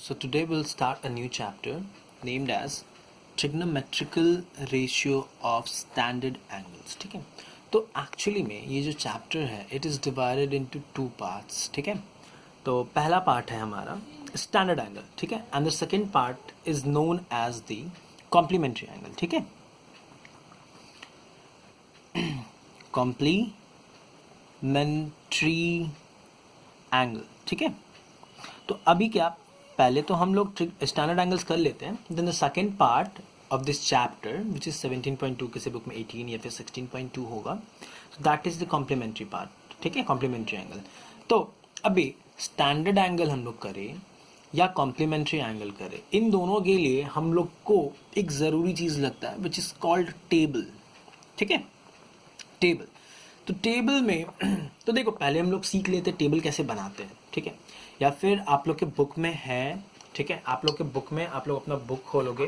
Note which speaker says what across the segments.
Speaker 1: So today we'll start a new chapter named as trigonometrical ratio of standard angles. ठीक है, तो actually में ये जो चैप्टर है it is divided into two parts. ठीक है, तो पहला पार्ट है हमारा स्टैंडर्ड एंगल. ठीक है, and the second part is known as the complementary angle. ठीक है, कॉम्प्लीमेंट्री एंगल. ठीक है, तो अभी क्या, पहले तो हम लोग स्टैंडर्ड एंगल्स कर लेते हैं. Then the second part of this chapter which is 17.2, किसी बुक में 18 या फिर 16.2 होगा, so that is the complementary part. ठीक है, कॉम्प्लीमेंट्री एंगल. तो अभी स्टैंडर्ड एंगल हम लोग करें या कॉम्प्लीमेंट्री एंगल करें, इन दोनों के लिए हम लोग को एक ज़रूरी चीज़ लगता है विच इज़ कॉल्ड टेबल. ठीक है, टेबल. तो टेबल में तो देखो पहले हम लोग सीख लेते हैं टेबल कैसे बनाते हैं. ठीक है, या फिर आप लोग के बुक में है. ठीक है, आप लोग के बुक में आप लोग अपना बुक खोलोगे.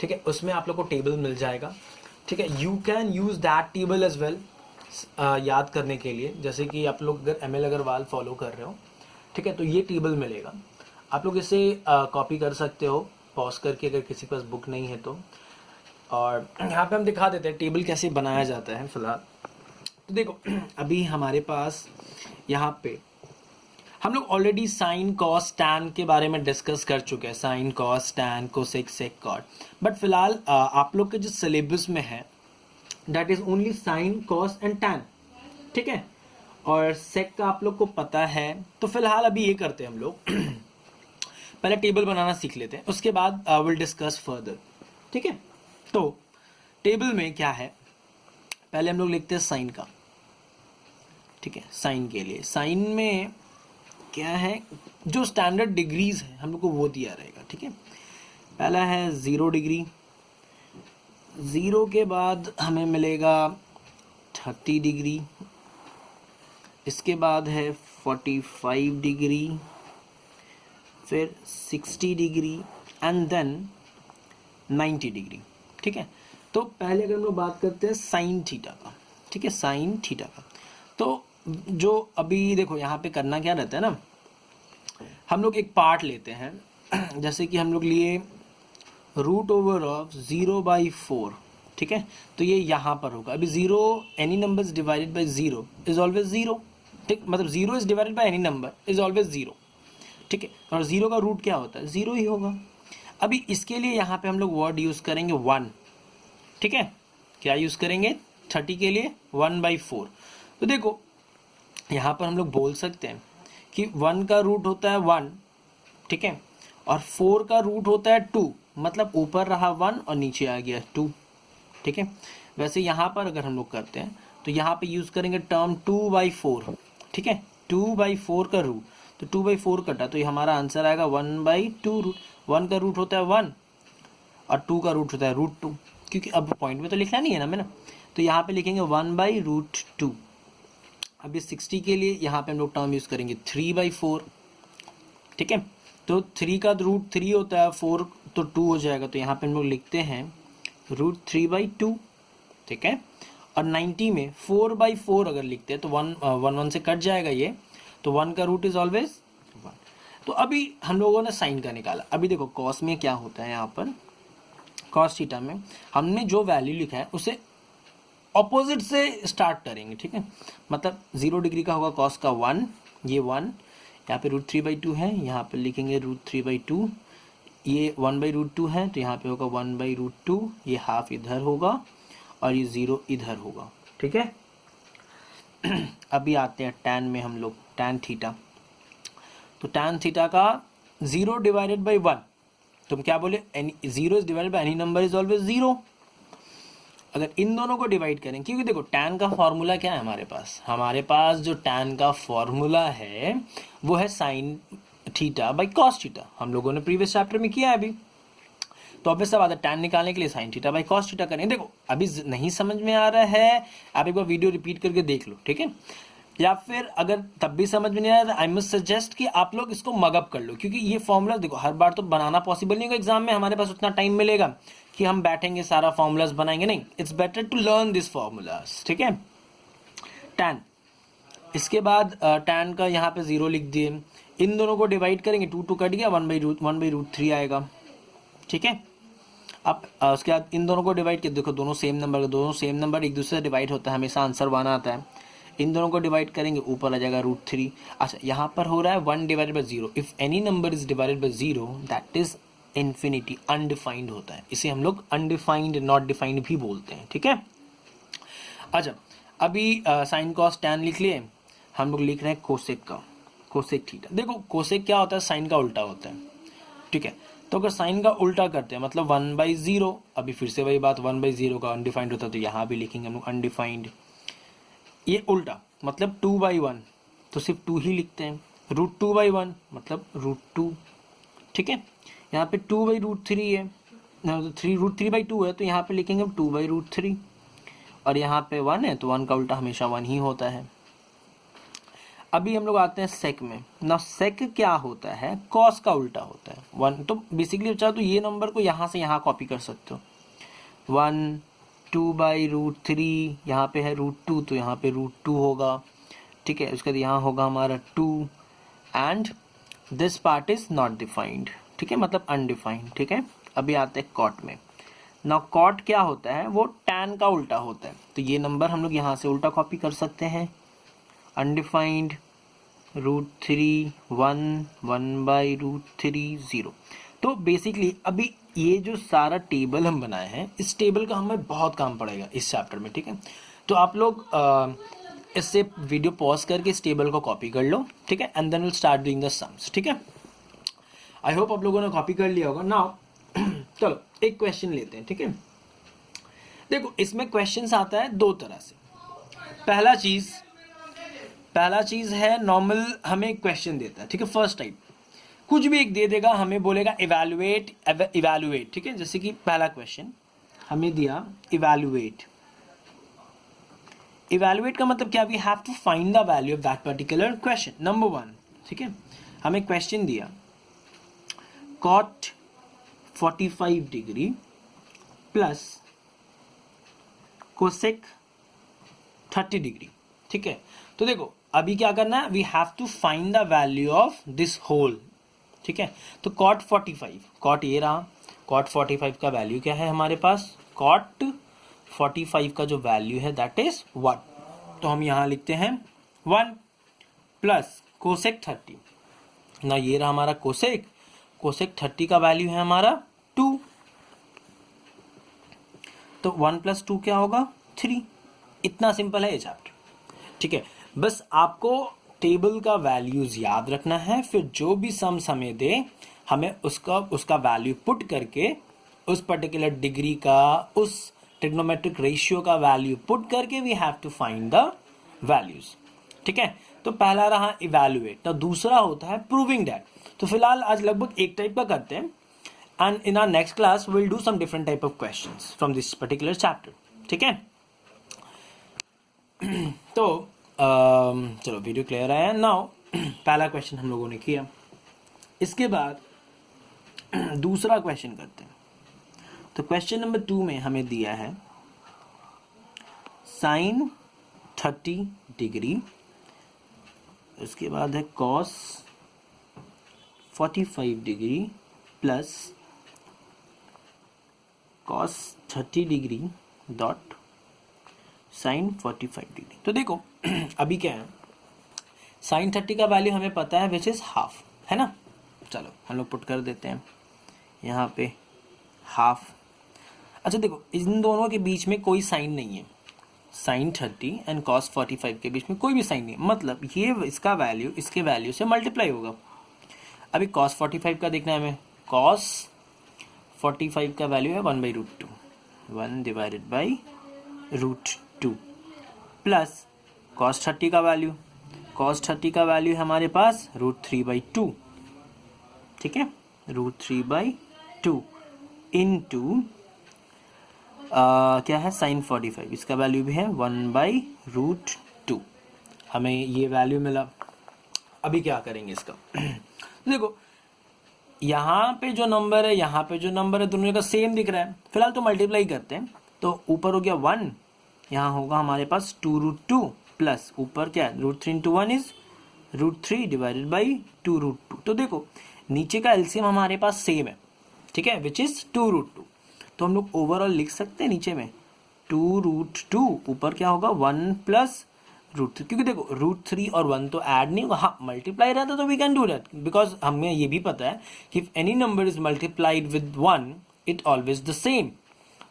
Speaker 1: ठीक है, उसमें आप लोग को टेबल मिल जाएगा. ठीक है, you can use that table as well याद करने के लिए. जैसे कि आप लोग अगर ML अग्रवाल फॉलो कर रहे हो, ठीक है, तो ये टेबल मिलेगा. आप लोग इसे कॉपी कर सकते हो पॉज करके अगर किसी के पास बुक नहीं है तो. और यहाँ पे हम दिखा देते हैं टेबल कैसे बनाया जाता है फिलहाल. तो देखो अभी हमारे पास यहाँ पे हम लोग ऑलरेडी साइन कॉस टैन के बारे में डिस्कस कर चुके हैं. Sine cos tan cosec sec cot. But फिलहाल आप लोग के जो सिलेबस में है that is only sine cos and tan. ठीक है, और सेक का आप लोग को पता है. तो फिलहाल अभी ये करते हैं हम लोग पहले टेबल बनाना सीख लेते हैं, उसके बाद विल डिस्कस फर्दर. ठीक है, तो टेबल में क्या है, पहले हम लोग लिखते हैं साइन का. ठीक है, साइन के लिए साइन में क्या है, जो स्टैंडर्ड डिग्रीज है हम लोग को वो दिया रहेगा. ठीक है, पहला है 0 डिग्री. 0 के बाद हमें मिलेगा 30 डिग्री. इसके बाद है 45 डिग्री, फिर 60 डिग्री एंड देन 90 डिग्री. ठीक है, तो पहले अगर हम लोग बात करते हैं साइन थीटा का. ठीक है, साइन थीटा का. तो जो अभी देखो यहाँ पे करना क्या रहता है ना, हम लोग एक पार्ट लेते हैं. जैसे कि हम लोग लिए रूट ओवर ऑफ 0/4. ठीक है, तो ये यहाँ पर होगा. अभी 0 any number divided by 0 is always 0. ठीक, मतलब 0 is divided by any number is always 0. ठीक है, और 0 का रूट क्या होता है, 0 ही होगा. अभी इसके लिए यहाँ पे हम लोग वर्ड यूज करेंगे 1. ठीक है, क्या यूज करेंगे 30 के लिए 1/4. तो देखो यहाँ पर हम लोग बोल सकते हैं कि 1 का रूट होता है 1. ठीक है, और 4 का रूट होता है 2. मतलब ऊपर रहा 1 और नीचे आ गया 2. ठीक है, वैसे यहाँ पर अगर हम लोग करते हैं तो यहाँ पे यूज करेंगे टर्म 2/4. ठीक है, 2/4 का रूट, तो 2/4 कटा तो ये हमारा आंसर आएगा 1/2 रूट. 1 का रूट होता है 1 और 2 का रूट होता है √2. क्योंकि अब पॉइंट में तो लिखना नहीं है ना मैंने, तो यहाँ पे लिखेंगे 1/√2. अभी 60 के लिए यहाँ पे हम लोग टर्म यूज करेंगे 3/4. ठीक है, तो 3 का रूट 3 होता है, 4 तो 2 हो जाएगा, तो यहाँ पे हम लोग लिखते हैं √3/2. ठीक है, और 90 में 4/4 अगर लिखते हैं तो 1 से कट जाएगा ये, तो 1 का रूट इज ऑलवेज 1. तो अभी हम लोगों ने साइन का निकाला. अभी देखो कॉस में क्या होता है, यहाँ पर कॉस थीटा में हमने जो वैल्यू लिखा है उसे ऑपोजिट से स्टार्ट करेंगे. ठीक है, मतलब 0 डिग्री का होगा कॉस का 1, ये 1. यहाँ पे √3/2 है, यहाँ पे लिखेंगे √3/2. ये 1/√2 है, तो यहाँ पे होगा 1/√2. ये हाफ इधर होगा और ये 0 इधर होगा. ठीक है, अभी आते हैं टैन में हम लोग, टैन थीटा. तो टैन थीटा का 0 डिवाइडेड बाई 1, तुम क्या बोले, 0 is divided by any number is always 0. अगर इन दोनों को डिवाइड करें, क्योंकि देखो टैन का फॉर्मूला क्या है हमारे पास जो टैन का फॉर्मूला है वो है sine theta by cos theta. हम लोगों ने प्रीवियस चैप्टर में किया है अभी. तो ऑब्वियस सा बात है, टैन निकालने के लिए sine theta by cos theta करें. देखो अभी नहीं समझ में आ रहा है, आप एक बार वीडियो रिपीट करके देख लो. ठीक है, या फिर अगर तब भी समझ में नहीं आया तो आई मस्ट सजेस्ट कि आप लोग इसको मगअप कर लो, क्योंकि ये फॉर्मूला देखो हर बार तो बनाना पॉसिबल नहीं होगा. एग्जाम में हमारे पास उतना टाइम मिलेगा कि हम बैठेंगे सारा फॉर्मूलाज बनाएंगे, नहीं. It's better to learn this formulas. ठीक है, टैन. इसके बाद टैन का यहाँ पे 0 लिख दिए. इन दोनों को डिवाइड करेंगे, 2 कट गया, 1/√3 आएगा, ठीक है। अब उसके बाद इन दोनों को डिवाइड कर, देखो दोनों सेम नंबर एक दूसरे से डिवाइड होता है, हमेशा आंसर 1 आता है। इन दोनों को डिवाइड करेंगे, ऊपर आ जाएगा √3। अच्छा, यहाँ पर हो रहा है 1 divided by 0। If any number is divided by 0 that is infinity, undefined होता है। इसे हम लोग अनडिफाइंड, नॉट डिफाइंड भी बोलते हैं, ठीक है। अच्छा, अभी साइन कॉस टैन लिख लिए, हम लोग लिख रहे हैं कोसेक का, कोसेक थीटा। देखो कोसेक क्या होता है, साइन का उल्टा होता है, ठीक है। तो अगर साइन का उल्टा करते हैं मतलब 1/0, अभी फिर से वही बात, 1/0 का अनडिफाइंड होता है, तो यहाँ भी लिखेंगे हम लोग अनडिफाइंड। ये उल्टा मतलब 2/1, तो सिर्फ 2 ही लिखते हैं। √2/1 मतलब √2, ठीक है। यहाँ पे 2/√3 है, 3√3/2 है, तो यहाँ पे लिखेंगे 2/√3। और यहाँ पे 1 है, तो 1 का उल्टा हमेशा 1 ही होता है। अभी हम लोग आते हैं सेक में ना। सेक क्या होता है, कॉस का उल्टा होता है 1। तो बेसिकली चाहो तो ये नंबर को यहाँ से यहाँ कॉपी कर सकते हो, 1 2/√3, यहाँ पे है √2, तो यहाँ पे √2 होगा, ठीक है। उसके बाद यहाँ होगा हमारा 2 and this part is not defined, ठीक है, मतलब अनडिफाइंड, ठीक है। अभी आते हैं कॉट में ना। कॉट क्या होता है, वो टैन का उल्टा होता है, तो ये नंबर हम लोग यहाँ से उल्टा कॉपी कर सकते हैं, अनडिफाइंड √3 1 1/√3 0। तो बेसिकली अभी ये जो सारा टेबल हम बनाए हैं, इस टेबल का हमें बहुत काम पड़ेगा इस चैप्टर में, ठीक है। तो आप लोग इससे वीडियो पॉज करके इस टेबल को कॉपी कर लो, ठीक है, and then will start doing the sums, ठीक है। आई होप आप लोगों ने कॉपी कर लिया होगा। नाउ चलो एक क्वेश्चन लेते हैं, ठीक है। देखो इसमें क्वेश्चंस आता है 2 तरह से। पहला चीज है नॉर्मल, हमें क्वेश्चन देता है, ठीक है, फर्स्ट टाइप कुछ भी एक दे देगा, हमें बोलेगा इवैल्यूएट, ठीक है। जैसे कि पहला क्वेश्चन हमें दिया इवैल्यूएट का मतलब क्या, we have to find the value of that particular question, number 1, ठीक है। हमें क्वेश्चन दिया cot 45 degree plus cosec 30 degree, ठीक है। तो देखो अभी क्या करना है, we have to find the value of this whole, ठीक है। तो cot 45, cot ये रहा, cot 45 का वैल्यू क्या है हमारे पास, cot 45 का जो वैल्यू है दैट इज 1, तो हम यहां लिखते हैं 1 प्लस कोसेक 30 ना, ये रहा हमारा कोसेक 30 का वैल्यू है हमारा 2, तो 1 + 2 क्या होगा 3। इतना सिंपल है ये चैप्टर, ठीक है। बस आपको टेबल का वैल्यूज याद रखना है, फिर जो भी सम्स हमें दे हमें उसका वैल्यू पुट करके उस पर्टिकुलर डिग्री का, उस ट्रिग्नोमेट्रिक रेशियो का वैल्यू पुट करके we have to find the values, ठीक है। तो पहला रहा इवैल्यूएट, तो दूसरा होता है प्रूविंग दैट। तो फिलहाल आज लगभग एक टाइप का करते हैं, and in our next class will do some different type of questions from this particular chapter, ठीक है। तो चलो वीडियो क्लियर है नाउ। पहला क्वेश्चन हम लोगों ने किया, इसके बाद दूसरा क्वेश्चन करते हैं। तो क्वेश्चन नंबर 2 में हमें दिया है साइन 30 डिग्री, उसके बाद है cos 45 degree plus cos 30 degree dot sine 45 degree. तो देखो अभी क्या है, साइन 30 का वैल्यू हमें पता है विच इज हाफ, है ना। चलो हम लोग पुट कर देते हैं यहाँ पे हाफ। अच्छा देखो इन दोनों के बीच में कोई साइन नहीं है, साइन 30 एंड कॉस 45 के बीच में कोई भी साइन नहीं है, मतलब ये इसका वैल्यू इसके वैल्यू से मल्टीप्लाई होगा। अभी कॉस 45 का देखना है हमें, कॉस 45 का वैल्यू है 1/√2, 1 डिवाइडेड बाई √2 प्लस कॉस 30 का वैल्यू, कॉस 30 का वैल्यू है हमारे पास √3/2, ठीक है, √3/2 इनटू क्या है साइन 45, इसका वैल्यू भी है 1/√2। हमें ये वैल्यू मिला। अभी क्या करेंगे इसका देखो यहाँ पे जो नंबर है, यहाँ पे जो नंबर है, दोनों का सेम दिख रहा है, फिलहाल तो मल्टीप्लाई करते हैं। तो ऊपर हो गया 1, यहाँ होगा हमारे पास 2√2 प्लस ऊपर क्या है √3 × 1 इज √3 डिवाइडेड बाई 2√2। तो देखो नीचे का एलसीएम हमारे पास सेम है, ठीक है, विच इज 2√2। तो हम लोग ओवरऑल लिख सकते हैं नीचे में 2√2, ऊपर क्या होगा 1 प्लस √3, क्योंकि देखो √3 और 1 तो ऐड नहीं होगा, हाँ मल्टीप्लाई रहता तो we can do that, because हमें ये भी पता है कि if any number is multiplied with 1 it always the same.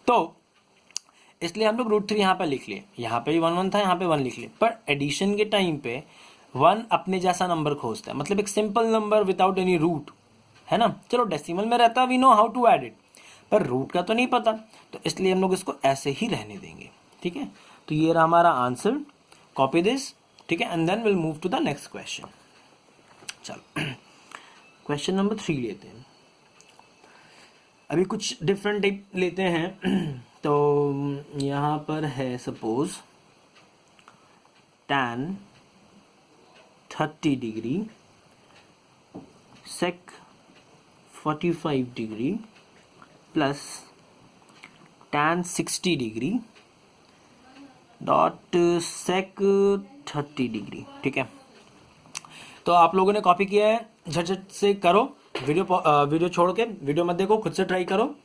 Speaker 1: तो इसलिए हम लोग √3 यहाँ पे लिख लिए, यहाँ पे भी 1 था, यहाँ पे 1 लिख लिए, पर एडिशन के टाइम पे 1 अपने जैसा नंबर खोजता है, मतलब एक simple number without any root, है ना। चलो डेसिमल में रहता है, we know how to add it, पर रूट का तो नहीं पता, तो इसलिए हम लोग इसको ऐसे ही रहने देंगे, ठीक है। तो ये रहा हमारा आंसर, कॉपी दिस, ठीक है, and then will move to the next question. चलो क्वेश्चन नंबर 3 लेते हैं, अभी कुछ डिफरेंट टाइप लेते हैं। तो यहाँ पर है suppose tan 30 degree sec 45 degree plus tan 60 degree dot sec 30 degree, ठीक है। तो आप लोगों ने कॉपी किया है, झट से करो, वीडियो छोड़ के वीडियो मत देखो, खुद से ट्राई करो,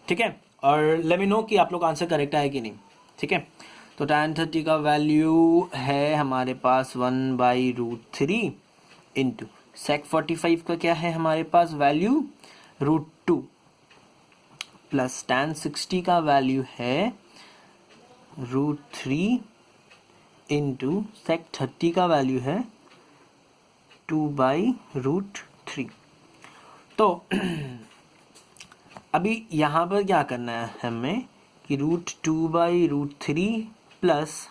Speaker 1: ठीक है, और लेट मी नो कि आप लोग आंसर करेक्ट है कि नहीं, ठीक है। तो tan 30 का वैल्यू है हमारे पास 1/√3 इंटू sec 45 का क्या है हमारे पास वैल्यू √2 प्लस tan 60 का वैल्यू है √3 इंटू sec 30 का वैल्यू है 2/√3। तो अभी यहाँ पर क्या करना है हमें कि √2/√3 प्लस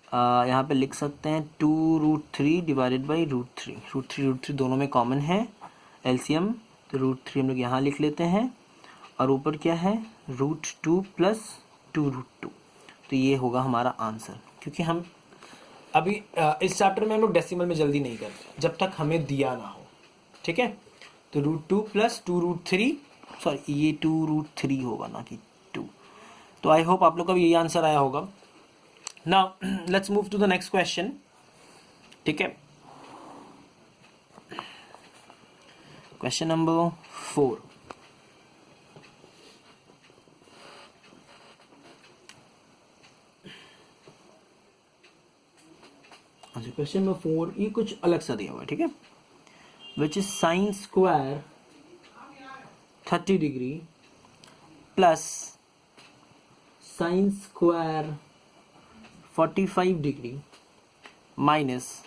Speaker 1: यहाँ पे लिख सकते हैं 2√3 डिवाइडेड बाई √3, √3 दोनों में कॉमन है एलसीएम, तो √3 हम लोग यहाँ लिख लेते हैं, और ऊपर क्या है √2 प्लस 2√2। तो ये होगा हमारा आंसर, क्योंकि हम अभी इस चैप्टर में हम लोग डेसिमल में जल्दी नहीं करते जब तक हमें दिया ना हो, ठीक है। तो √2 प्लस 2√3, सॉरी ये 2√3 होगा ना कि 2। तो आई होप आप लोग का भी यही आंसर आया होगा। Now let's move to the next question, ठीक है। क्वेश्चन नंबर 4, अच्छा क्वेश्चन नंबर 4 ये कुछ अलग सा दिया हुआ है, ठीक है, which is sin square 30 degree plus sin square 45 degree minus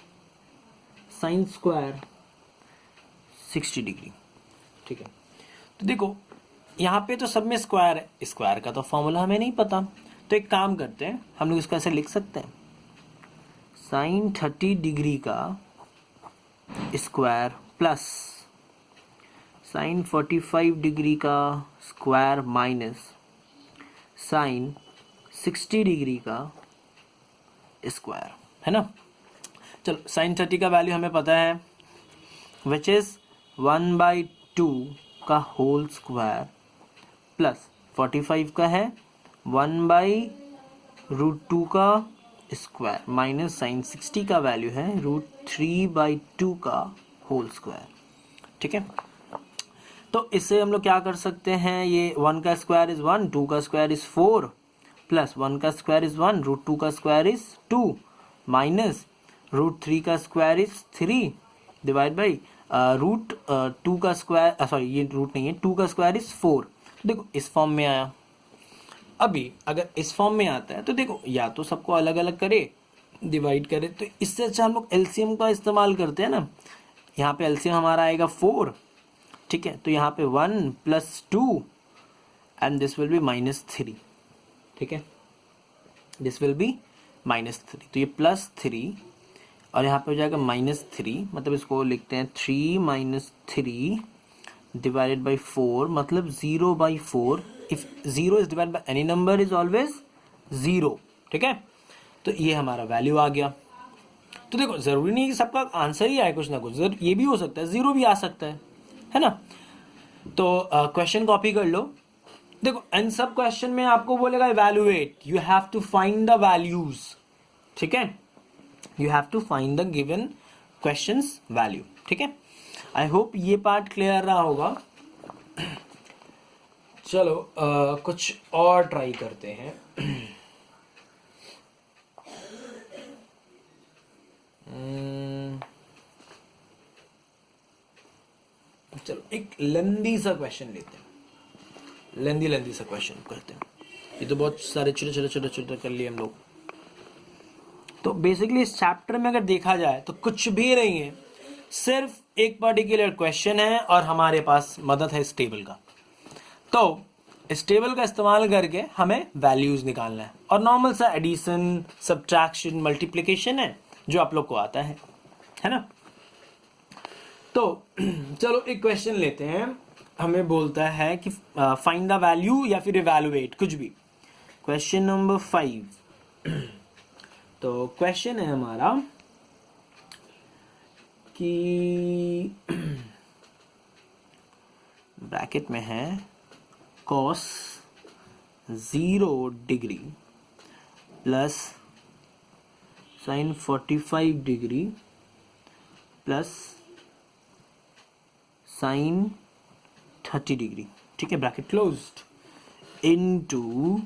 Speaker 1: sin square 60 degree, ठीक है। तो देखो यहाँ पे तो सब में स्क्वायर है, स्क्वायर का तो फॉर्मूला हमें नहीं पता, तो एक काम करते हैं हम लोग इसको ऐसे लिख सकते हैं sin 30 डिग्री का स्क्वायर प्लस sin 45 डिग्री का स्क्वायर माइनस sin 60 डिग्री का स्क्वायर, है ना। चलो sin 30 का वैल्यू हमें पता है विच इज 1/2 का होल स्क्वायर प्लस 45 का है 1/√2 का स्क्वायर माइनस sin 60 का वैल्यू है √3/2 का होल स्क्वायर, ठीक है। तो इससे हम लोग क्या कर सकते हैं, ये 1 का स्क्वायर इज 1, 2 का स्क्वायर इज 4 प्लस 1 का स्क्वायर इज 1, √2 का स्क्वायर इज 2 माइनस √3 का स्क्वायर इज 3 डिवाइड बाई √2 का स्क्वायर, सॉरी ये रूट नहीं है, 2 का स्क्वायर इज 4। देखो इस फॉर्म में आया। अभी अगर इस फॉर्म में आता है तो देखो या तो सबको अलग अलग करे, डिवाइड करे, तो इससे अच्छा हम लोग एलसीएम का इस्तेमाल करते हैं ना। यहाँ पे एलसीएम हमारा आएगा 4, ठीक है, तो यहाँ पे 1 plus 2 and this will be -3, ठीक है, दिस विल बी -3, तो ये +3 और यहाँ पे हो जाएगा -3, मतलब इसको लिखते हैं 3 - 3 डिवाइडेड बाई 4, मतलब 0/4। If 0 is divided by any number is always 0, ठीक है। तो ये हमारा वैल्यू आ गया। तो देखो जरूरी नहीं कि सबका आंसर ही आए, कुछ ना कुछ ये भी हो सकता है, 0 भी आ सकता है ना। तो क्वेश्चन कॉपी कर लो। देखो इन सब क्वेश्चन में आपको बोलेगा evaluate, you have to find the values, ठीक है। You have to find the given questions value, ठीक है। आई होप ये पार्ट क्लियर रहा होगा। चलो कुछ और ट्राई करते हैं। चलो एक लेंदी सा क्वेश्चन लेते हैं, लेंदी सा क्वेश्चन करते हैं। ये तो बहुत सारे छोटे कर लिए हम लोग। तो बेसिकली इस चैप्टर में अगर देखा जाए तो कुछ भी नहीं है, सिर्फ एक पर्टिकुलर क्वेश्चन है और हमारे पास मदद है इस टेबल का। तो इस टेबल का इस्तेमाल करके हमें वैल्यूज निकालना है और नॉर्मल सा एडिशन, सब्ट्रैक्शन, मल्टीप्लिकेशन है जो आप लोग को आता है ना। तो चलो एक क्वेश्चन लेते हैं। हमें बोलता है कि फाइंड द वैल्यू या फिर इवैल्यूएट, कुछ भी। Question number 5। तो क्वेश्चन है हमारा कि ब्रैकेट में है cos 0 degree plus sin 45 degree plus sin 30 degree, ठीक है, ब्रैकेट क्लोज्ड, इनटू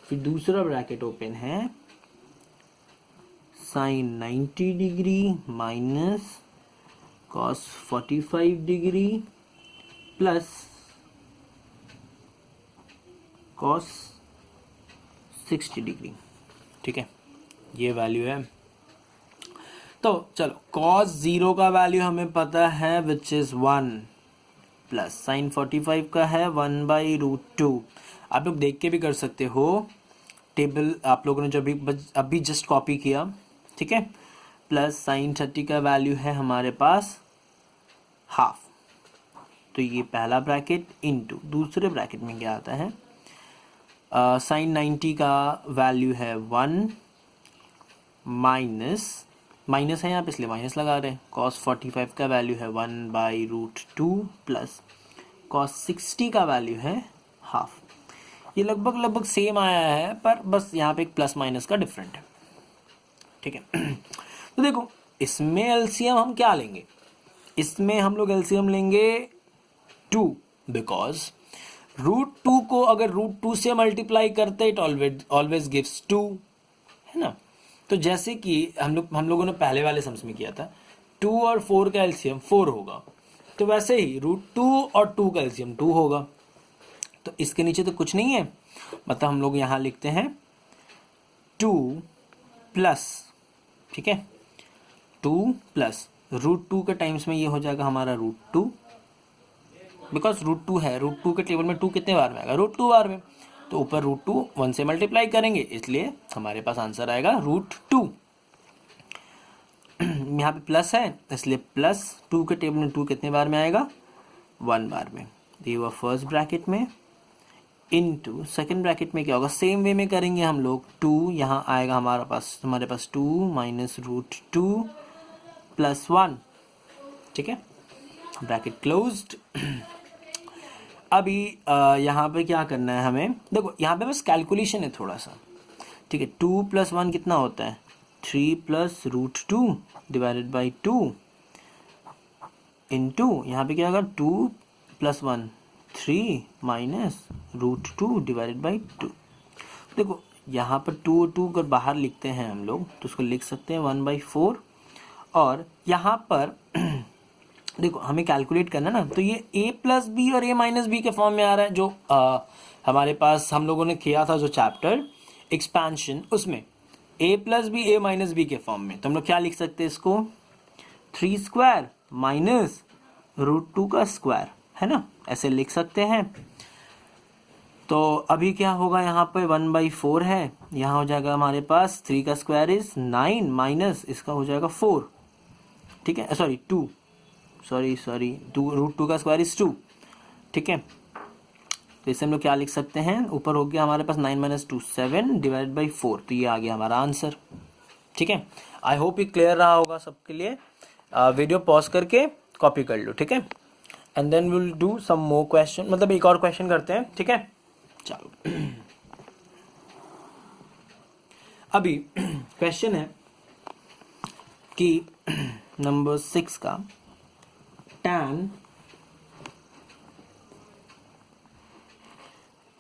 Speaker 1: फिर दूसरा ब्रैकेट ओपन है sin 90 degree minus cos 45 degree plus cos 60 degree, ठीक है, ये वैल्यू है। तो चलो cos 0 का वैल्यू हमें पता है विच इज 1 प्लस sin 45 का है 1/√2। आप लोग देख के भी कर सकते हो, टेबल आप लोगों ने जब अभी जस्ट कॉपी किया, ठीक है। प्लस sin 30 का वैल्यू है हमारे पास हाफ। तो ये पहला ब्रैकेट इनटू दूसरे ब्रैकेट में क्या आता है, sin 90 का वैल्यू है 1 माइनस है यहाँ पे इसलिए माइनस लगा रहे हैं, cos 45 का वैल्यू है 1/√2 प्लस cos 60 का वैल्यू है हाफ। ये लगभग सेम आया है, पर बस यहाँ पे एक प्लस माइनस का डिफरेंट है, ठीक है। तो देखो इसमें एलसीएम हम क्या लेंगे, इसमें हम लोग एलसीएम लेंगे 2, बिकॉज √2 को अगर √2 से मल्टीप्लाई करते इट ऑलवेज गिव्स 2, है ना। तो जैसे कि हम लोगों ने पहले वाले सम्स में किया था, 2 और 4 का एलसीएम 4 होगा, तो वैसे ही √2 और 2 का एलसीएम 2 होगा। तो इसके नीचे तो कुछ नहीं है, मतलब हम लोग यहाँ लिखते हैं 2 प्लस, ठीक है, 2 प्लस √2 के टाइम्स में ये हो जाएगा हमारा √2, बिकॉज √2 है, √2 के टेबल में 2 कितने बार में आएगा, √2 बार में। तो ऊपर √2 1 से मल्टीप्लाई करेंगे, इसलिए हमारे पास आंसर आएगा √2। यहाँ पे प्लस है इसलिए प्लस 2 के टेबल में 2 कितने बार में आएगा, 1 बार में। ये हुआ फर्स्ट ब्रैकेट में, इनटू सेकंड ब्रैकेट में क्या होगा, सेम वे में करेंगे हम लोग। 2 यहाँ आएगा हमारे पास 2 माइनस √2 प्लस 1, ठीक है, ब्रैकेट क्लोज्ड। अभी यहाँ पे क्या करना है हमें, देखो यहाँ पे बस कैलकुलेशन है थोड़ा सा, ठीक है। 2 + 1 कितना होता है, 3 + √2 डिवाइडेड बाई 2 इनटू यहाँ पे क्या होगा 2 + 1 3 माइनस √2 डिवाइडेड बाई 2। देखो यहाँ पर 2 अगर बाहर लिखते हैं हम लोग तो उसको लिख सकते हैं 1/4, और यहाँ पर देखो हमें कैलकुलेट करना ना, तो ये a + b और a - b के फॉर्म में आ रहा है, जो हमारे पास हम लोगों ने किया था जो चैप्टर एक्सपेंशन, उसमें a + b a - b के फॉर्म में। तो हम लोग क्या लिख सकते हैं इसको, 3² माइनस √2 का स्क्वायर, है ना, ऐसे लिख सकते हैं। तो अभी क्या होगा, यहाँ पे 1/4 है, यहाँ हो जाएगा हमारे पास 3 का स्क्वायर इज 9 माइनस इसका हो जाएगा 4, ठीक है, सॉरी 2 √2 का स्क्वायर इज 2, ठीक है। तो इससे हम लोग क्या लिख सकते हैं, ऊपर हो गया हमारे पास 9 - 2 7 डिवाइडेड बाई 4, तो ये आ गया हमारा आंसर, ठीक है। आई होप ये क्लियर रहा होगा सबके लिए। वीडियो पॉज करके कॉपी कर लो, ठीक है, and then will do some more question, मतलब एक और क्वेश्चन करते हैं, ठीक है। चलो अभी क्वेश्चन है कि नंबर 6 का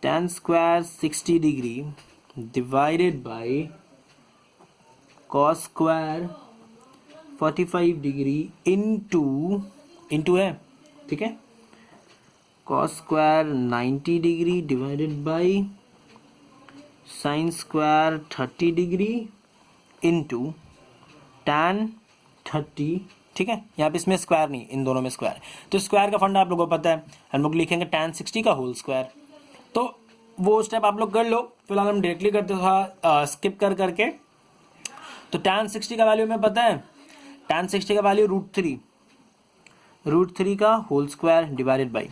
Speaker 1: tan square 60 degree divided by cos square 45 degree into है, ठीक है, cos square 90 degree divided by sin square 30 degree into tan 30, ठीक है। यहाँ पे इसमें स्क्वायर नहीं, इन दोनों में स्क्वायर, तो स्क्वायर का फंडा आप लोगों को पता है, हम लोग लिखेंगे tan 60 का होल स्क्वायर। तो वो स्टेप आप लोग कर लो, फिलहाल हम डायरेक्टली करते थोड़ा स्किप करके। तो tan 60 का वैल्यू हमें पता है, tan 60 का वैल्यू रूट थ्री का whole square divided by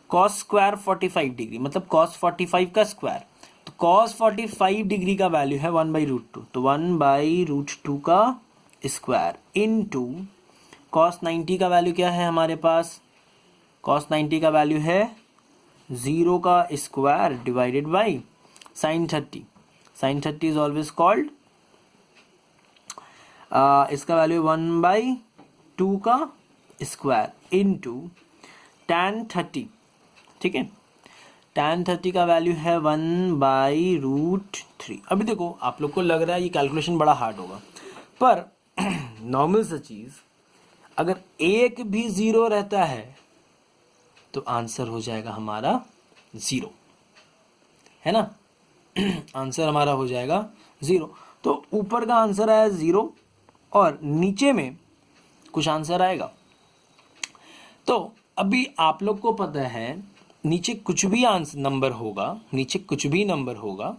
Speaker 1: cos square 45 degree, मतलब cos 45 का स्क्वायर। तो cos 45 डिग्री का वैल्यू है 1/√2, तो 1/√2 का स्क्वायर इनटू cos 90 का वैल्यू क्या है हमारे पास, cos 90 का वैल्यू है 0 का square divided by sin 30। sin 30 is always called, इसका वैल्यू 1/2 का स्क्वायर इनटू tan 30, ठीक है। tan 30 का वैल्यू है 1/√3। अभी देखो आप लोग को लग रहा है ये कैलकुलेशन बड़ा हार्ड होगा, पर नॉर्मल सा चीज, अगर एक भी 0 रहता है तो आंसर हो जाएगा हमारा 0, है ना। आंसर हमारा हो जाएगा 0। तो ऊपर का आंसर आया 0 और नीचे में कुछ आंसर आएगा। तो अभी आप लोग को पता है नीचे कुछ भी आंसर नंबर होगा, नीचे कुछ भी नंबर होगा,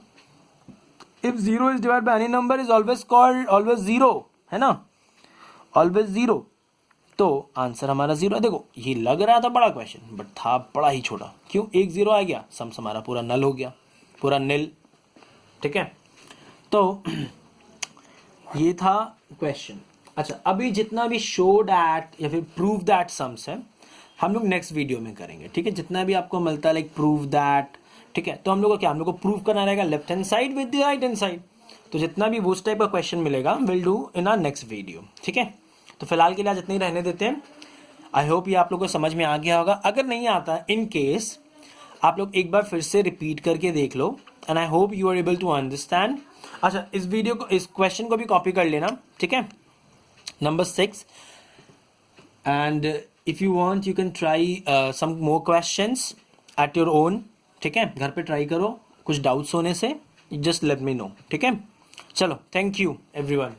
Speaker 1: if 0 is divide by any number is always called always 0, है ना, ऑलवेज 0। तो आंसर हमारा 0। देखो ये लग रहा था बड़ा क्वेश्चन, बट था बड़ा ही छोटा। क्यों, एक 0 आ गया, सम्स हमारा पूरा नल हो गया, पूरा नील, ठीक है। तो ये था क्वेश्चन। अच्छा, अभी जितना भी शो दैट या फिर प्रूव दैट सम्स है हम लोग नेक्स्ट वीडियो में करेंगे, ठीक है। जितना भी आपको मिलता है लाइक प्रूव दैट, ठीक है, तो हम लोग को क्या, हम लोग को प्रूव करना रहेगा left hand side with the right hand side. तो जितना भी वो टाइप का क्वेश्चन मिलेगा will do in our next video, ठीक है। तो फिलहाल के लिए जितने ही रहने देते हैं। आई होप ये आप लोग को समझ में आ गया होगा। अगर नहीं आता, इन केस आप लोग एक बार फिर से रिपीट करके देख लो, and I hope you are able to understand. अच्छा, इस वीडियो को, इस क्वेश्चन को भी कॉपी कर लेना, ठीक है, number 6। And if you want you can try some more questions at your own, ठीक है। घर पे ट्राई करो, कुछ डाउट्स होने से जस्ट लेट मी नो, ठीक है। चलो, थैंक यू एवरीवन।